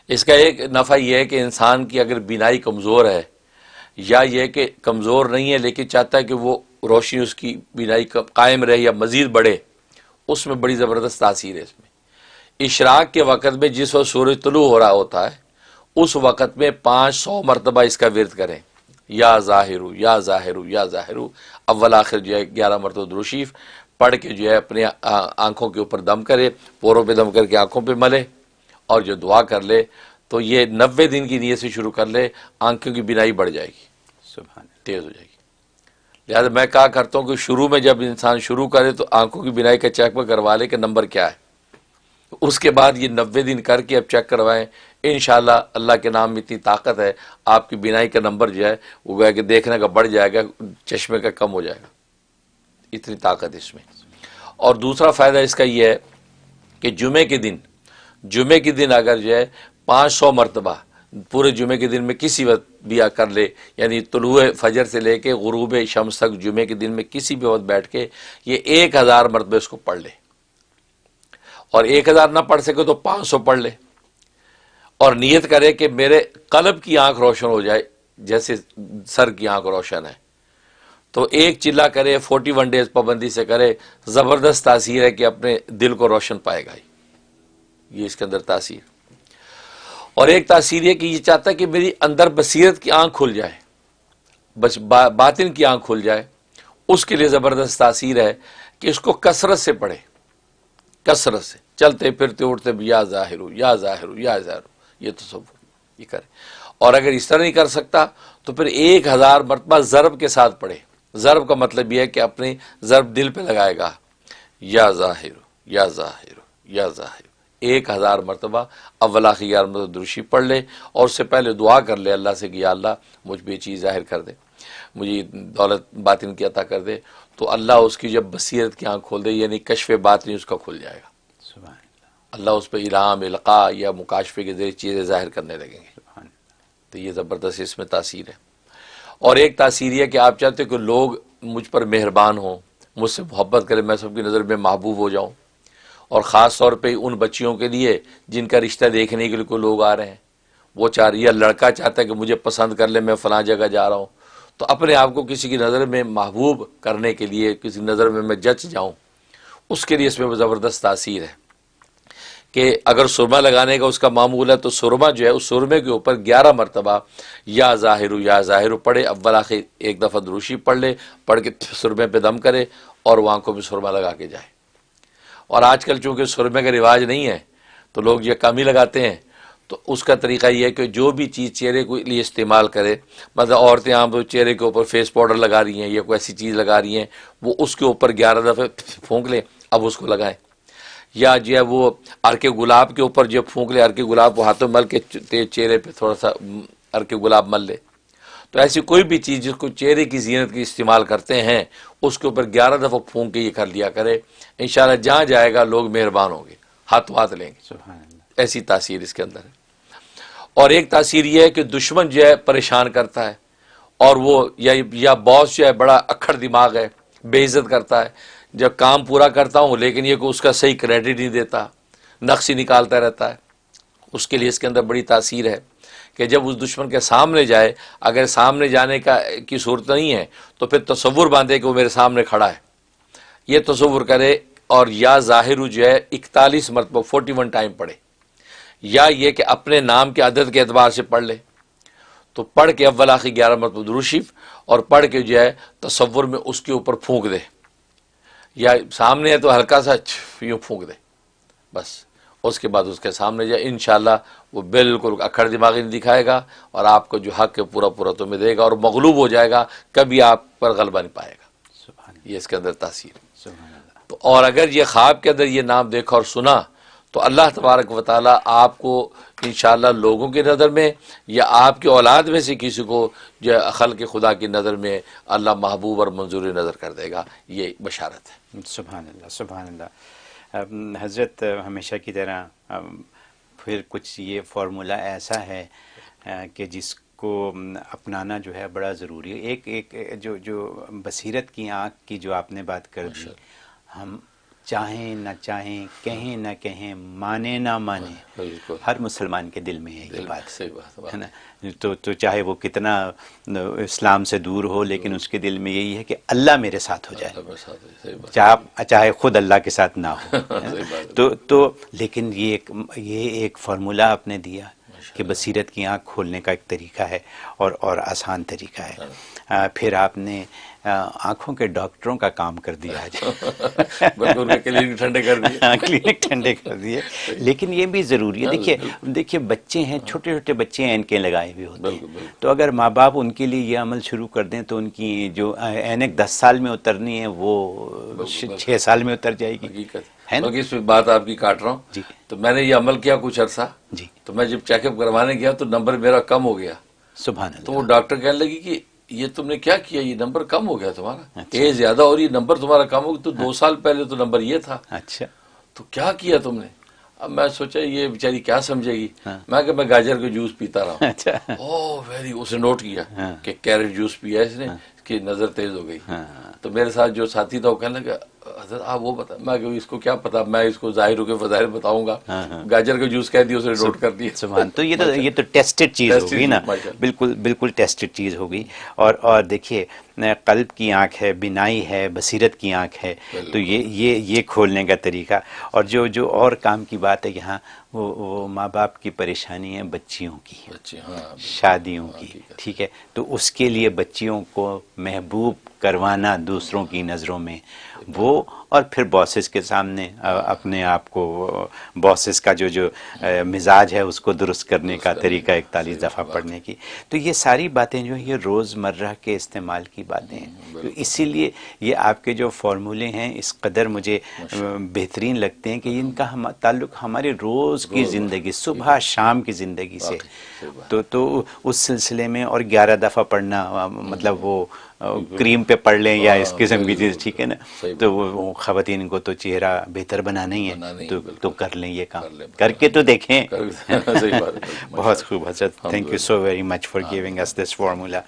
اس کا ایک نفع یہ ہے کہ انسان کی اگر بینائی کمزور ہے یا یہ کہ کمزور نہیں ہے لیکن چاہتا ہے کہ وہ روشنی اس کی بینائی قائم رہے یا مزید بڑھے، اس میں بڑی زبردست تاثیر ہے اس میں۔ اشراق کے وقت میں جس وقت سورج طلوع ہو رہا ہوتا ہے اس وقت میں 500 مرتبہ اس کا ورد کریں، یا ظاہر یا ظاہر یا ظاہر، اول آخر جو ہے 11 مرتبہ درود شریف پڑھ کے جو ہے اپنے آنکھوں کے اوپر دم کرے، پوروں پہ دم کر کے آنکھوں پہ ملے، اور جو دعا کر لے تو یہ 90 دن کی نیت سے شروع کر لے، آنکھوں کی بینائی بڑھ جائے گی، سبحان تیز ہو جائے گی۔ لہٰذا میں کہا کرتا ہوں کہ شروع میں جب انسان شروع کرے تو آنکھوں کی بینائی کا چیک پہ کروا لے کہ نمبر کیا ہے، اس کے بعد یہ 90 دن کر کے اب چیک کروائیں، انشاءاللہ اللہ کے نام میں اتنی طاقت ہے، آپ کی بینائی کا نمبر جو ہے وہ گویا کہ دیکھنے کا بڑھ جائے گا، چشمے کا کم ہو جائے گا، اتنی طاقت اس میں۔ اور دوسرا فائدہ اس کا یہ ہے کہ جمعے کے دن اگر جو ہے 500 مرتبہ پورے جمعے کے دن میں کسی وقت بھی کر لے، یعنی طلوع فجر سے لے کے غروب شمس تک جمعے کے دن میں کسی بھی وقت بیٹھ کے یہ 1000 مرتبہ اس کو پڑھ لے، اور 1000 نہ پڑھ سکے تو 500 پڑھ لے، اور نیت کرے کہ میرے قلب کی آنکھ روشن ہو جائے جیسے سر کی آنکھ روشن ہے، تو ایک چلا کرے، 41 ڈیز پابندی سے کرے، زبردست تاثیر ہے کہ اپنے دل کو روشن پائے گا، یہ اس کے اندر تاثیر۔ اور ایک تاثیر یہ کہ یہ چاہتا ہے کہ میری اندر بصیرت کی آنکھ کھل جائے، بس باطن کی آنکھ کھل جائے، اس کے لیے زبردست تاثیر ہے کہ اس کو کثرت سے پڑھے، کثرت سے چلتے پھرتے اٹھتے بھی یا ظاہر یا ظاہر یا ظاہر، یہ تصور یہ کرے۔ اور اگر اس طرح نہیں کر سکتا تو پھر 1000 مرتبہ ضرب کے ساتھ پڑھے۔ ضرب کا مطلب یہ ہے کہ اپنی ضرب دل پہ لگائے گا، یا ظاہر یا ظاہر یا ظاہر، 1000 مرتبہ اول آخر 11 مرتبہ درود شریف پڑھ لے، اور اس سے پہلے دعا کر لے اللہ سے کہ یا اللہ مجھ پہ یہ چیز ظاہر کر دے، مجھے دولت باطن کی عطا کر دے، تو اللہ اس کی جب بصیرت کی آنکھ کھول دے، یعنی کشف باطنی اس کا کھل جائے گا، سبحان اللہ اس پہ الہام، القاء یا مکاشفے کے ذریعے چیزیں ظاہر کرنے لگیں گے۔ سبحان تو یہ زبردست اس میں تاثیر ہے۔ اور ایک تاثیر یہ کہ آپ چاہتے ہیں کہ لوگ مجھ پر مہربان ہوں، مجھ سے محبت کریں، میں سب کی نظر میں محبوب ہو جاؤں، اور خاص طور پہ ان بچیوں کے لیے جن کا رشتہ دیکھنے کے لیے کوئی لوگ آ رہے ہیں، وہ چاہ رہی ہے، لڑکا چاہتا ہے کہ مجھے پسند کر لے، میں فلاں جگہ جا رہا ہوں، تو اپنے آپ کو کسی کی نظر میں محبوب کرنے کے لیے، کسی نظر میں جچ جاؤں، اس کے لیے اس میں زبردست تاثیر ہے کہ اگر سرما لگانے کا اس کا معمول ہے تو سرما جو ہے اس سرمے کے اوپر 11 مرتبہ یا ظاہر پڑھے، اول آخر ایک دفعہ درود شریف پڑھ لے، پڑھ کے سرمے پہ دم کرے اور وہ آنکھوں پہ سرما لگا کے جائے۔ اور آج کل چونکہ سرمے کا رواج نہیں ہے تو لوگ یہ کم ہی لگاتے ہیں، تو اس کا طریقہ یہ ہے کہ جو بھی چیز چہرے کے لیے استعمال کرے، مطلب عورتیں عام طور چہرے کے اوپر فیس پاؤڈر لگا رہی ہیں یا کوئی ایسی چیز لگا رہی ہیں، وہ اس کے اوپر 11 دفعہ پھونک لیں، اب اس کو لگائیں، یا جو ہے وہ ارک گلاب کے اوپر جو پھونک لے، ارک گلاب کو ہاتھوں مل کے چہرے پہ تھوڑا سا ارک گلاب مل لے، تو ایسی کوئی بھی چیز جس کو چہرے کی زینت کی استعمال کرتے ہیں اس کے اوپر 11 دفعہ پھونک کے یہ کر لیا کرے، انشاءاللہ جہاں جائے گا لوگ مہربان ہوں گے، ہاتھ لیں گے، سبحان اللہ ایسی تاثیر اس کے اندر ہے۔ اور ایک تاثیر یہ ہے کہ دشمن جو ہے پریشان کرتا ہے، اور وہ یا باس جو ہے بڑا اکھڑ دماغ ہے، بے عزت کرتا ہے، جب کام پورا کرتا ہوں لیکن یہ کہ اس کا صحیح کریڈٹ نہیں دیتا، نقص ہی نکالتا رہتا ہے، اس کے لیے اس کے اندر بڑی تاثیر ہے کہ جب اس دشمن کے سامنے جائے، اگر سامنے جانے کی صورت نہیں ہے تو پھر تصور باندھے کہ وہ میرے سامنے کھڑا ہے، یہ تصور کرے، اور یا ظاہر جو ہے 41 مرتبہ 41 ٹائم پڑھے، یا یہ کہ اپنے نام کے عدد کے اعتبار سے پڑھ لے، تو پڑھ کے اول آخر 11 مرتبہ درود شریف، اور پڑھ کے جو ہے تصور میں اس کے اوپر پھونک دے، یا سامنے ہے تو ہلکا سا یوں پھونک دے، بس اس کے بعد اس کے سامنے جائے، انشاءاللہ وہ بالکل اکھڑ دماغی نہیں دکھائے گا، اور آپ کو جو حق ہے پورا پورا تمہیں دے گا، اور مغلوب ہو جائے گا، کبھی آپ پر غلبہ نہیں پائے گا، سبحان یہ اس کے اندر تاثیر ہے۔ سبحان اللہ تو اور اگر یہ خواب کے اندر یہ نام دیکھا اور سنا تو اللہ تبارک و تعالیٰ آپ کو انشاءاللہ لوگوں کی نظر میں یا آپ کی اولاد میں سے کسی کو جو خلق خدا کی نظر میں اللہ محبوب اور منظور نظر کر دے گا، یہ بشارت ہے۔ سبحان اللہ سبحان اللہ۔ حضرت ہمیشہ کی طرح پھر کچھ یہ فارمولہ ایسا ہے کہ جس کو اپنانا جو ہے بڑا ضروری ہے۔ ایک جو بصیرت کی آنکھ کی جو آپ نے بات کر دی، ہم چاہیں نہ چاہیں، کہیں نہ کہیں، مانے نہ مانے، بالکل ہر مسلمان کے دل میں ہے یہ بات، صحیح بات ہے نا؟ تو چاہے وہ کتنا اسلام سے دور ہو، لیکن اس کے دل میں یہی ہے کہ اللہ میرے ساتھ ہو جائے، صحیح بات چاہے خود اللہ کے ساتھ نہ ہو، ہے نا؟ صحیح بات تو لیکن یہ ایک فارمولہ آپ نے دیا کہ بصیرت کی آنکھ کھولنے کا ایک طریقہ ہے، اور آسان طریقہ ہے۔ پھر آپ نے آنکھوں کے ڈاکٹروں کا کام کر دیا ہے، بالکل ان کے کلینک ٹھنڈے کر دیے، کلینک ٹھنڈے کر دیے، لیکن یہ بھی ضروری ہے۔ دیکھیے بچے ہیں، چھوٹے چھوٹے بچے ہیں، اینکیں لگائے ہوئے ہوتے ہیں، تو اگر ماں باپ ان کے لیے یہ عمل شروع کر دیں تو ان کی جو اینک 10 سال میں اترنی ہے وہ 6 سال میں اتر جائے گی، حقیقت ہے نا؟ ہے۔ اس بات آپ کی کاٹ رہا ہوں، جی تو میں نے یہ عمل کیا کچھ عرصہ، جی، تو میں جب چیک اپ کروانے گیا تو نمبر میرا کم ہو گیا، سبحان تو وہ اللہ، ڈاکٹر کہنے لگی کہ یہ تم نے کیا کیا، یہ نمبر کم ہو گیا تمہارا، اچھا۔ ایج زیادہ اور یہ نمبر تمہارا کم ہو گیا، تو 2 سال پہلے تو نمبر یہ تھا، اچھا، تو کیا کیا تم نے؟ اب میں سوچا یہ بیچاری کیا سمجھے گی، ہاں۔ میں گاجر کا جوس پیتا رہا ہوں، اچھا، ویری، اسے نوٹ کیا ہاں۔ کہ کیرٹ جوس پیا اس نے، اس کی نظر تیز ہو گئی، ہاں، تو میرے ساتھ جو ساتھی تھا وہ کہنے لگا حضرت آپ وہ بتا، میں کہ اس کو کیا پتا، میں اس کو ظاہر ہو کے فظاہر بتاؤں گا، ہاں، ہاں۔ گاجر کا جوس کہہ دیا، اسے نوٹ کر دیا، سبحان، تو یہ تو ٹیسٹڈ چیز Tested ہوگی نا، چیز، ماشاءاللہ۔ بالکل بالکل ٹیسٹڈ چیز ہوگی، اور دیکھیے قلب کی آنکھ ہے، بینائی ہے، بصیرت کی آنکھ ہے، تو یہ کھولنے کا طریقہ، اور جو اور کام کی بات ہے یہاں، وہ ماں باپ کی پریشانی ہے بچیوں کی، اچھا، ہاں شادیوں کی، ٹھیک ہے، تو اس کے لیے بچیوں کو محبوب کروانا دوسروں کی نظروں میں، وہ، اور پھر باسز کے سامنے اپنے آپ کو، باسز کا جو مزاج ہے اس کو درست کرنے کا طریقہ 41 دفعہ پڑھنے کی، تو یہ ساری باتیں جو ہیں یہ روز مرہ کے استعمال کی باتیں ہیں، تو اسی لیے یہ آپ کے جو فارمولے ہیں اس قدر مجھے بہترین لگتے ہیں کہ ان کا تعلق ہمارے روز کی زندگی، صبح شام کی زندگی سے، تو اس سلسلے میں، اور 11 دفعہ پڑھنا، مطلب وہ کریم پہ پڑھ لیں یا اس قسم کی چیز، ٹھیک ہے نا، تو وہ خواتین کو تو چہرہ بہتر بنانا ہی ہے، تو کر لیں یہ کام، کر کے تو دیکھیں۔ صحیح بات ہے، بہت خوب حضرت، thank you so very much for giving اس دس فارمولا۔